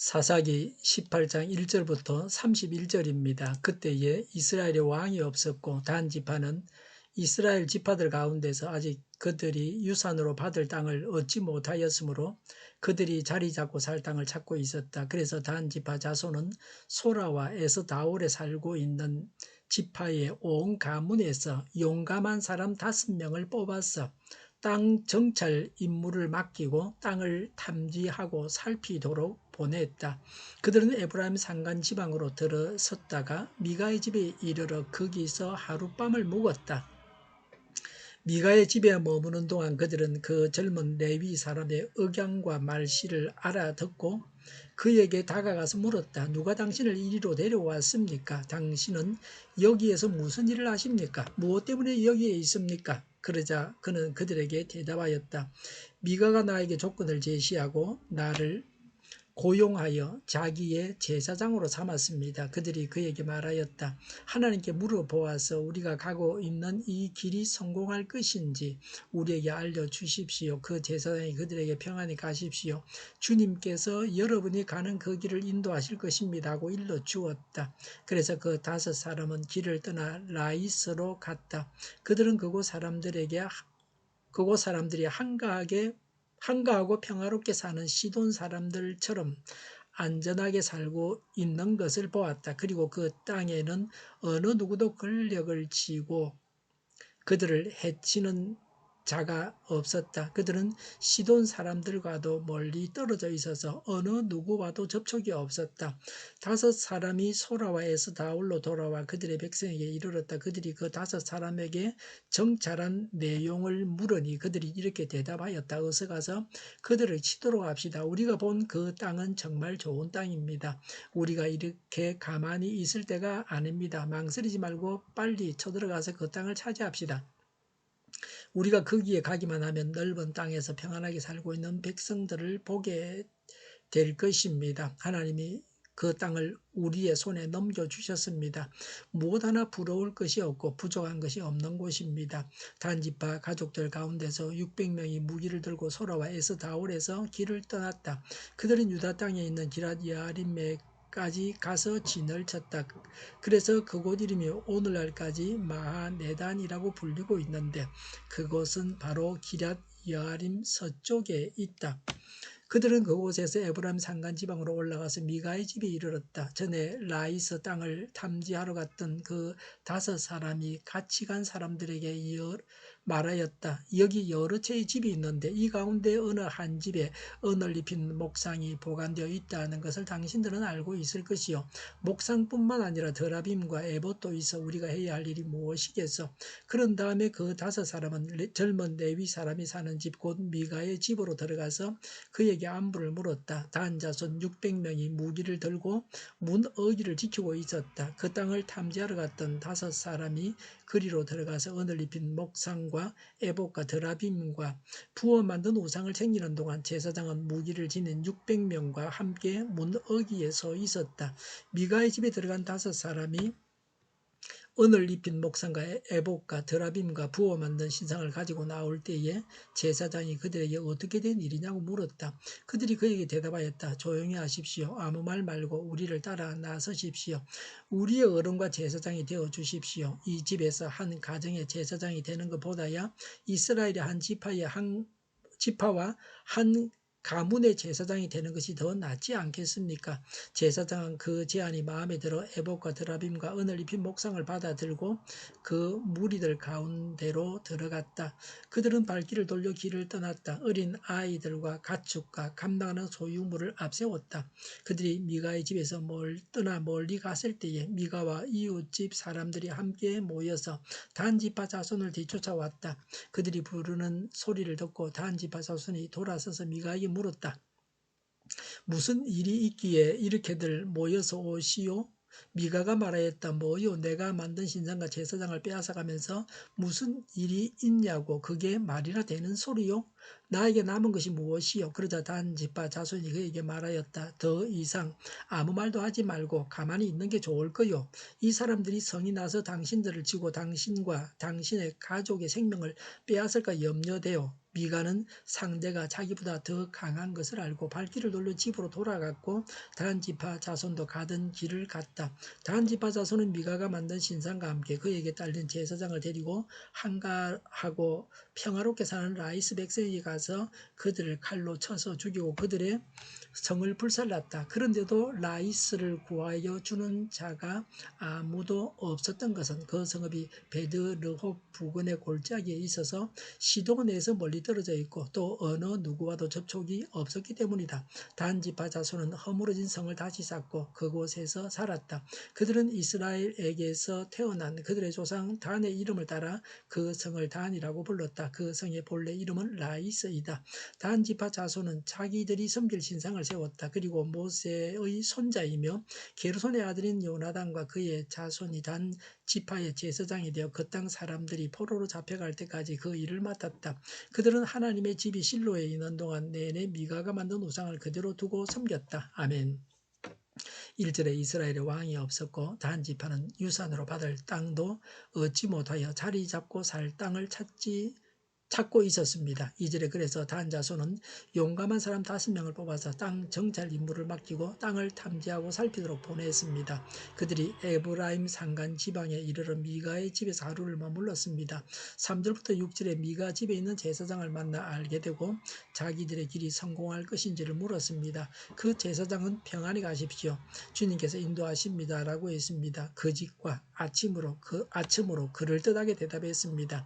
사사기 18장 1절부터 31절입니다. 그때에 이스라엘에 왕이 없었고 단 지파는 이스라엘 지파들 가운데서 아직 그들이 유산으로 받을 땅을 얻지 못하였으므로 그들이 자리 잡고 살 땅을 찾고 있었다. 그래서 단 지파 자손은 소라와 에스다올에 살고 있는 지파의 온 가문에서 용감한 사람 5명을 뽑아서 땅 정찰 임무를 맡기고 땅을 탐지하고 살피도록 보냈다. 그들은 에브라임 산간 지방으로 들어섰다가 미가의 집에 이르러 거기서 하룻밤을 묵었다. 미가의 집에 머무는 동안 그들은 그 젊은 레위 사람의 억양과 말씨를 알아듣고 그에게 다가가서 물었다. 누가 당신을 이리로 데려왔습니까? 당신은 여기에서 무슨 일을 하십니까? 무엇 때문에 여기에 있습니까? 그러자 그는 그들에게 대답하였다. 미가가 나에게 조건을 제시하고 나를 고용하여 자기의 제사장으로 삼았습니다. 그들이 그에게 말하였다. 하나님께 물어보아서 우리가 가고 있는 이 길이 성공할 것인지 우리에게 알려주십시오. 그 제사장이 그들에게 평안히 가십시오. 주님께서 여러분이 가는 그 길을 인도하실 것입니다 하고 일러주었다. 그래서 그 5사람은 길을 떠나 라이스로 갔다. 그들은 그곳 사람들이 한가하고 평화롭게 사는 시돈 사람들처럼 안전하게 살고 있는 것을 보았다. 그리고 그 땅에는 어느 누구도 권력을 쥐고 그들을 해치는 자가 없었다. 그들은 시돈 사람들과도 멀리 떨어져 있어서 어느 누구와도 접촉이 없었다. 5사람이 소라와 에스다올로 돌아와 그들의 백성에게 이르렀다. 그들이 그 5사람에게 정찰한 내용을 물으니 그들이 이렇게 대답하였다. 어서 가서 그들을 치도록 합시다. 우리가 본 그 땅은 정말 좋은 땅입니다. 우리가 이렇게 가만히 있을 때가 아닙니다. 망설이지 말고 빨리 쳐들어가서 그 땅을 차지합시다. 우리가 거기에 가기만 하면 넓은 땅에서 평안하게 살고 있는 백성들을 보게 될 것입니다. 하나님이 그 땅을 우리의 손에 넘겨주셨습니다. 무엇 하나 부러울 것이 없고 부족한 것이 없는 곳입니다. 단지파 가족들 가운데서 600명이 무기를 들고 소라와 에스다올에서 길을 떠났다. 그들은 유다 땅에 있는 기럇 여아림에 까지 가서 진을 쳤다. 그래서 그곳 이름이 오늘날까지 마하네단이라고 불리고 있는데 그곳은 바로 기럇 여아림 서쪽에 있다. 그들은 그곳에서 에브라임 산간 지방으로 올라가서 미가의 집에 이르렀다. 전에 라이스 땅을 탐지하러 갔던 그 5사람이 같이 간 사람들에게 말하였다. 여기 여러 채의 집이 있는데 이 가운데 어느 한 집에 언을 입힌 목상이 보관되어 있다는 것을 당신들은 알고 있을 것이요. 목상뿐만 아니라 드라빔과 에봇도 있어 우리가 해야 할 일이 무엇이겠소? 그런 다음에 그 5사람은 젊은 레위 사람이 사는 집 곧 미가의 집으로 들어가서 그에게 안부를 물었다. 단 자손 600명이 무기를 들고 문 어귀를 지키고 있었다. 그 땅을 탐지하러 갔던 5사람이 그리로 들어가서 언을 입힌 목상과 에봇과 드라빔과 부어 만든 우상을 챙기는 동안 제사장은 무기를 지닌 600명과 함께 문 어귀에 서 있었다. 미가의 집에 들어간 5사람이 언을 입힌 목상과 에봇과 드라빔과 부어 만든 신상을 가지고 나올 때에 제사장이 그들에게 어떻게 된 일이냐고 물었다. 그들이 그에게 대답하였다. 조용히 하십시오. 아무 말 말고 우리를 따라 나서십시오. 우리의 어른과 제사장이 되어 주십시오. 이 집에서 한 가정의 제사장이 되는 것보다야 이스라엘의 한 지파와 한 가문의 제사장이 되는 것이 더 낫지 않겠습니까? 제사장은 그 제안이 마음에 들어 에봇과 드라빔과 언을 입힌 목상을 받아들고 그 무리들 가운데로 들어갔다. 그들은 발길을 돌려 길을 떠났다. 어린 아이들과 가축과 감당하는 소유물을 앞세웠다. 그들이 미가의 집에서 떠나 멀리 갔을 때에 미가와 이웃집 사람들이 함께 모여서 단지파 자손을 뒤쫓아왔다. 그들이 부르는 소리를 듣고 단지파 자손이 돌아서서 미가에게 물었다. 무슨 일이 있기에 이렇게들 모여서 오시오? 미가가 말하였다. 뭐요? 내가 만든 신상과 제사장을 빼앗아가면서 무슨 일이 있냐고. 그게 말이나 되는 소리요? 나에게 남은 것이 무엇이요? 그러자 단지파 자손이 그에게 말하였다. 더 이상 아무 말도 하지 말고 가만히 있는 게 좋을 거요. 이 사람들이 성이 나서 당신들을 치고 당신과 당신의 가족의 생명을 빼앗을까 염려되어 미가는 상대가 자기보다 더 강한 것을 알고 발길을 돌려 집으로 돌아갔고 단 지파 자손도 가던 길을 갔다. 단 지파 자손은 미가가 만든 신상과 함께 그에게 딸린 제사장을 데리고 한가하고 평화롭게 사는 라이스 백성에게 가서 그들을 칼로 쳐서 죽이고 그들의 성을 불살랐다. 그런데도 라이스를 구하여 주는 자가 아무도 없었던 것은 그 성읍이 베드르홉 부근의 골짜기에 있어서 시돈에서 멀리 떨어져 있고 또 어느 누구와도 접촉이 없었기 때문이다. 단 지파 자손은 허물어진 성을 다시 쌓고 그곳에서 살았다. 그들은 이스라엘에게서 태어난 그들의 조상 단의 이름을 따라 그 성을 단이라고 불렀다. 그 성의 본래 이름은 라이스이다. 단 지파 자손은 자기들이 섬길 신상을 세웠다. 그리고 모세의 손자이며 게르손의 아들인 요나단과 그의 자손이 단 지파의 제사장이 되어 그 땅 사람들이 포로로 잡혀갈 때까지 그 일을 맡았다. 그들은 하나님의 집이 실로에 있는 동안 내내 미가가 만든 우상을 그대로 두고 섬겼다. 아멘. 1절에 이스라엘의 왕이 없었고 단 지파는 유산으로 받을 땅도 얻지 못하여 자리 잡고 살 땅을 찾고 있었습니다. 2절에 그래서 단 자손은 용감한 사람 5명을 뽑아서 땅 정찰 임무를 맡기고 땅을 탐지하고 살피도록 보냈습니다. 그들이 에브라임 산간 지방에 이르러 미가의 집에서 하루를 머물렀습니다. 3절부터 6절에 미가 집에 있는 제사장을 만나 알게 되고 자기들의 길이 성공할 것인지를 물었습니다. 그 제사장은 평안히 가십시오. 주님께서 인도하십니다. 라고 했습니다. 그 집과 아침으로 그럴듯하게 대답했습니다.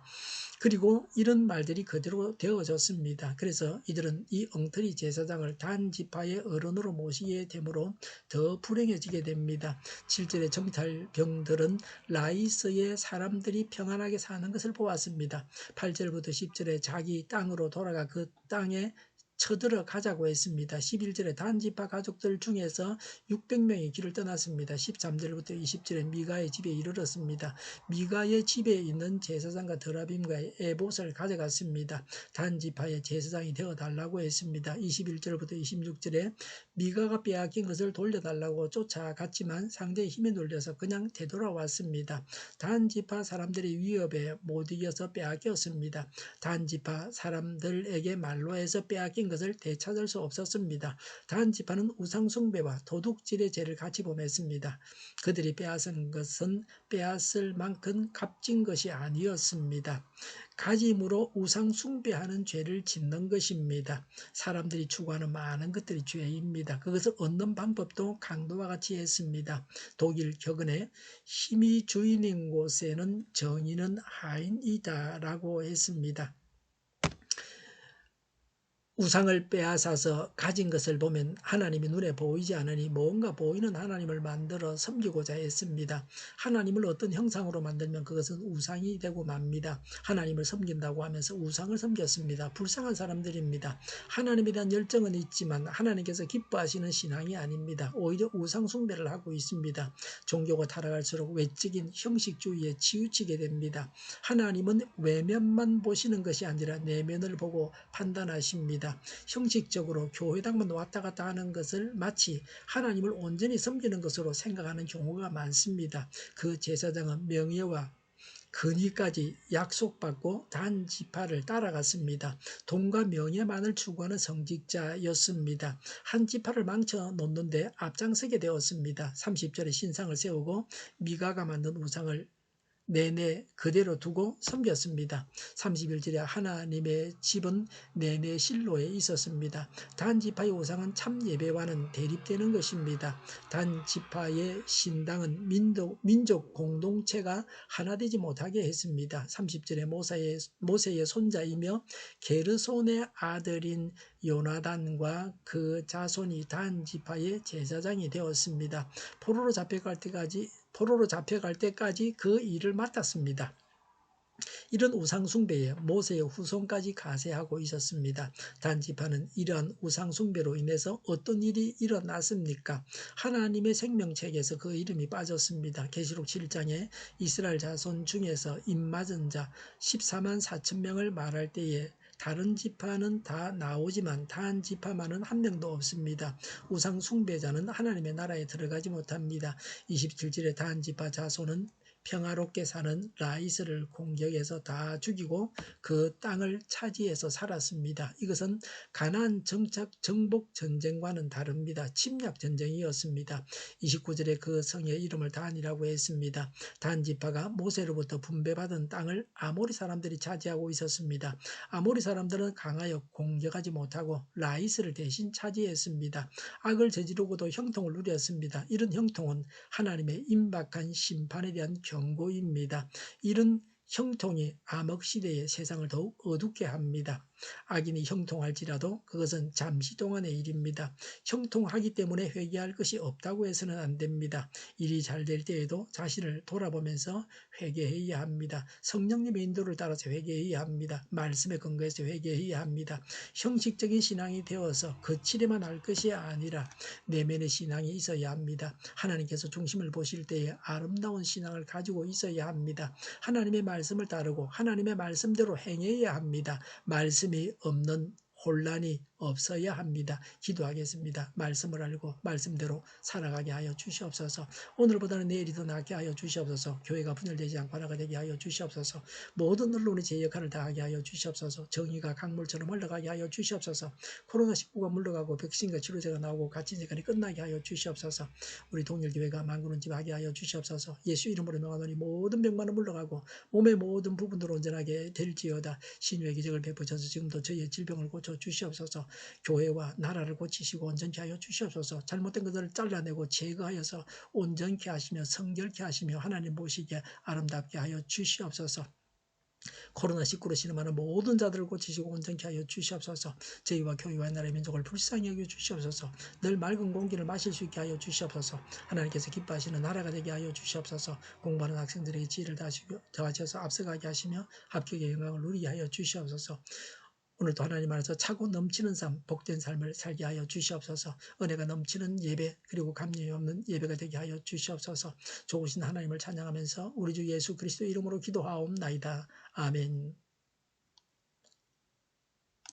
그리고 이런 말들이 그대로 되어졌습니다. 그래서 이들은 이 엉터리 제사장을 단 지파의 어른으로 모시게 되므로 더 불행해지게 됩니다. 7절의 정찰병들은 라이스의 사람들이 평안하게 사는 것을 보았습니다. 8절부터 10절에 자기 땅으로 돌아가 그 땅에 쳐들어 가자고 했습니다. 11절에 단 지파 가족들 중에서 600명이 길을 떠났습니다. 13절부터 20절에 미가의 집에 이르렀습니다. 미가의 집에 있는 제사장과 드라빔과 에봇을 가져갔습니다. 단 지파의 제사장이 되어달라고 했습니다. 21절부터 26절에 미가가 빼앗긴 것을 돌려달라고 쫓아갔지만 상대의 힘에 눌려서 그냥 되돌아왔습니다. 단 지파 사람들이 위협에 못 이겨서 빼앗겼습니다. 단 지파 사람들에게 말로 해서 빼앗긴 것을 되찾을 수 없었습니다. 단 지파는 우상숭배와 도둑질의 죄를 같이 범했습니다. 그들이 빼앗은 것은 빼앗을 만큼 값진 것이 아니었습니다. 가짐으로 우상 숭배하는 죄를 짓는 것입니다. 사람들이 추구하는 많은 것들이 죄입니다. 그것을 얻는 방법도 강도와 같이 했습니다. 독일 격언에 힘이 주인인 곳에는 정의는 하인이다 라고 했습니다. 우상을 빼앗아서 가진 것을 보면 하나님이 눈에 보이지 않으니 뭔가 보이는 하나님을 만들어 섬기고자 했습니다. 하나님을 어떤 형상으로 만들면 그것은 우상이 되고 맙니다. 하나님을 섬긴다고 하면서 우상을 섬겼습니다. 불쌍한 사람들입니다. 하나님에 대한 열정은 있지만 하나님께서 기뻐하시는 신앙이 아닙니다. 오히려 우상 숭배를 하고 있습니다. 종교가 타락할수록 외적인 형식주의에 치우치게 됩니다. 하나님은 외면만 보시는 것이 아니라 내면을 보고 판단하십니다. 형식적으로 교회당만 왔다 갔다 하는 것을 마치 하나님을 온전히 섬기는 것으로 생각하는 경우가 많습니다. 그 제사장은 명예와 근위까지 약속받고 단 지파를 따라갔습니다. 돈과 명예만을 추구하는 성직자였습니다. 한 지파를 망쳐 놓는데 앞장서게 되었습니다. 30절에 신상을 세우고 미가가 만든 우상을 내내 그대로 두고 섬겼습니다. 31절에 하나님의 집은 내내 실로에 있었습니다. 단 지파의 우상은 참 예배와는 대립되는 것입니다. 단 지파의 신당은 민족 공동체가 하나 되지 못하게 했습니다. 30절에 모세의 손자이며 게르손의 아들인 요나단과 그 자손이 단 지파의 제사장이 되었습니다. 포로로 잡혀갈 때까지 그 일을 맡았습니다. 이런 우상숭배에 모세의 후손까지 가세하고 있었습니다. 단 지파는 이러한 우상숭배로 인해서 어떤 일이 일어났습니까? 하나님의 생명책에서 그 이름이 빠졌습니다. 계시록 7장에 이스라엘 자손 중에서 입맞은 자 14만 4천 명을 말할 때에 다른 지파는 다 나오지만 단 지파만은 한 명도 없습니다. 우상 숭배자는 하나님의 나라에 들어가지 못합니다. 27절에 단 지파 자손은 평화롭게 사는 라이스를 공격해서 다 죽이고 그 땅을 차지해서 살았습니다. 이것은 가나안 정복 전쟁과는 다릅니다. 침략 전쟁이었습니다. 29절에 그 성의 이름을 단이라고 했습니다. 단 지파가 모세로부터 분배받은 땅을 아모리 사람들이 차지하고 있었습니다. 아모리 사람들은 강하여 공격하지 못하고 라이스를 대신 차지했습니다. 악을 저지르고도 형통을 누렸습니다. 이런 형통은 하나님의 임박한 심판에 대한 경고입니다. 이런 형통이 암흑시대의 세상을 더욱 어둡게 합니다. 악인이 형통할지라도 그것은 잠시 동안의 일입니다. 형통하기 때문에 회개할 것이 없다고 해서는 안 됩니다. 일이 잘 될 때에도 자신을 돌아보면서 회개해야 합니다. 성령님의 인도를 따라서 회개해야 합니다. 말씀에 근거해서 회개해야 합니다. 형식적인 신앙이 되어서 거칠에만 할 것이 아니라 내면의 신앙이 있어야 합니다. 하나님께서 중심을 보실 때에 아름다운 신앙을 가지고 있어야 합니다. 하나님의 말씀을 따르고 하나님의 말씀대로 행해야 합니다. 말씀이 없는 혼란이 없어야 합니다. 기도하겠습니다. 말씀을 알고 말씀대로 살아가게 하여 주시옵소서. 오늘보다는 내일이 더 낫게 하여 주시옵소서. 교회가 분열되지 않고 하나가 되게 하여 주시옵소서. 모든 언론이 제 역할을 다하게 하여 주시옵소서. 정의가 강물처럼 흘러가게 하여 주시옵소서. 코로나19가 물러가고 백신과 치료제가 나오고 갇힌 시간이 끝나게 하여 주시옵소서. 우리 동일교회가 만군은집하게 하여 주시옵소서. 예수 이름으로 명하노니 모든 병만은 물러가고 몸의 모든 부분으로 온전하게 될지어다. 신유의 기적을 베푸셔서 지금도 저희의 질병을 고쳐 주시옵소서. 교회와 나라를 고치시고 온전케 하여 주시옵소서. 잘못된 것들을 잘라내고 제거하여서 온전케 하시며 성결케 하시며 하나님 보시기에 아름답게 하여 주시옵소서. 코로나19로 신음하는 모든 자들을 고치시고 온전케 하여 주시옵소서. 저희와 교회와 나라의 민족을 불쌍히 여겨 주시옵소서. 늘 맑은 공기를 마실 수 있게 하여 주시옵소서. 하나님께서 기뻐하시는 나라가 되게 하여 주시옵소서. 공부하는 학생들에게 지혜를 더하셔서 앞서가게 하시며 합격의 영광을 누리게 하여 주시옵소서. 오늘도 하나님 안에서 차고 넘치는 삶, 복된 삶을 살게 하여 주시옵소서. 은혜가 넘치는 예배 그리고 감염이 없는 예배가 되게 하여 주시옵소서. 좋으신 하나님을 찬양하면서 우리 주 예수 그리스도 이름으로 기도하옵나이다. 아멘.